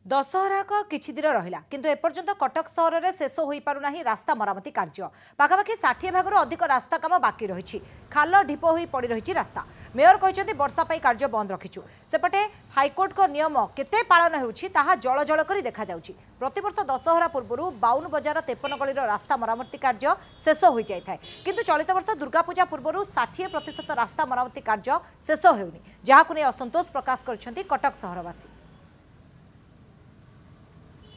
दशहरा किछि दिन रहिला किंतु एपर्यंत कटक सहर में शेष हो पारुना रास्ता मरामती कार्य पाखापाखि 60 भाग अधिक रास्ता काम बाकी रही खाल ढीप हो पड़ रही रास्ता। मेयर कहते वर्षा पाई कार्य बंद रखिछु सेपटे हाइकोर्ट को नियम केते पालन होउछि ताहा जल जल करी देखा जाउछि। प्रतिवर्ष दशहरा पूर्व 52 बजार 53 गली रास्ता मरामती कार्य शेष हो जाए किंतु चलित वर्ष दुर्गा पूजा पूर्व 60% रास्ता मरामती कार्य शेष होउनि जहाकु नै असंतोष प्रकाश करछन्ति कटक सहरवासी।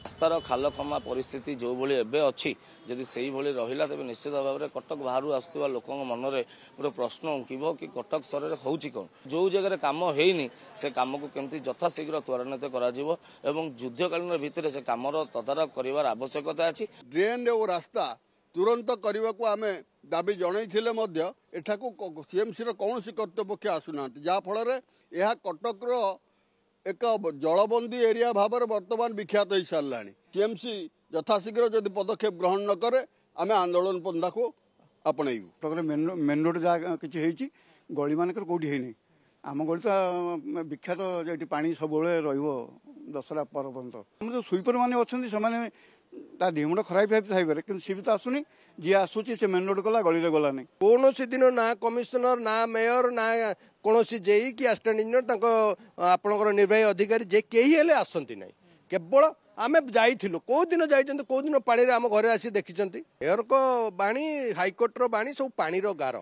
रास्तार खाल खमा परिस्थिति जो भाई एवं अच्छी जदि से भाई रहा तेज निश्चित भाव में कटक बाहर आसुवा लोक मनरे गोटे प्रश्न उठिब कि कटक सहर में होची कौन जो जगह काम होनी से कम को केमती यथाशीघ्र त्वरान्वित कर युद्धकालीन भितर से कमर तदारख कर आवश्यकता अच्छी। ड्रेन और रास्ता तुरंत करने को आम दाबी जनईले एठाकू सीएमसी कौन कर्तृपक्ष आसुना जहाँफल यह कटकर एक जलबंदी एरिया भाव में बर्तमान विख्यात हो सारा टीएमसी यथाशीघ्र जदि पदक्षेप ग्रहण न करे आम आंदोलन पंथा को आपणु। मेन रोड जहाँ कि गली मानक कौटी है आम गली तो विख्यात जो पानी सब दशहरा पर्यटन जो स्वीपर मैंने अच्छा ता देहमुंड खराब थाईपे कि सी भी तो आसुनी जी आसूची से मेन रोड गला गली गला नहीं कौन दिन ना कमिशनर ना मेयर ना कौन जेई कि असिस्टेंट इंजीनियर आपणकर निर्वाही अधिकारी जे कहीं हेले आसती ना केवल आम जाइलु कौ दिन कौ दिन पानी आम घरे आसी देखी मेयर को बाणी हाइकोर्टर बाणी सब पानी गार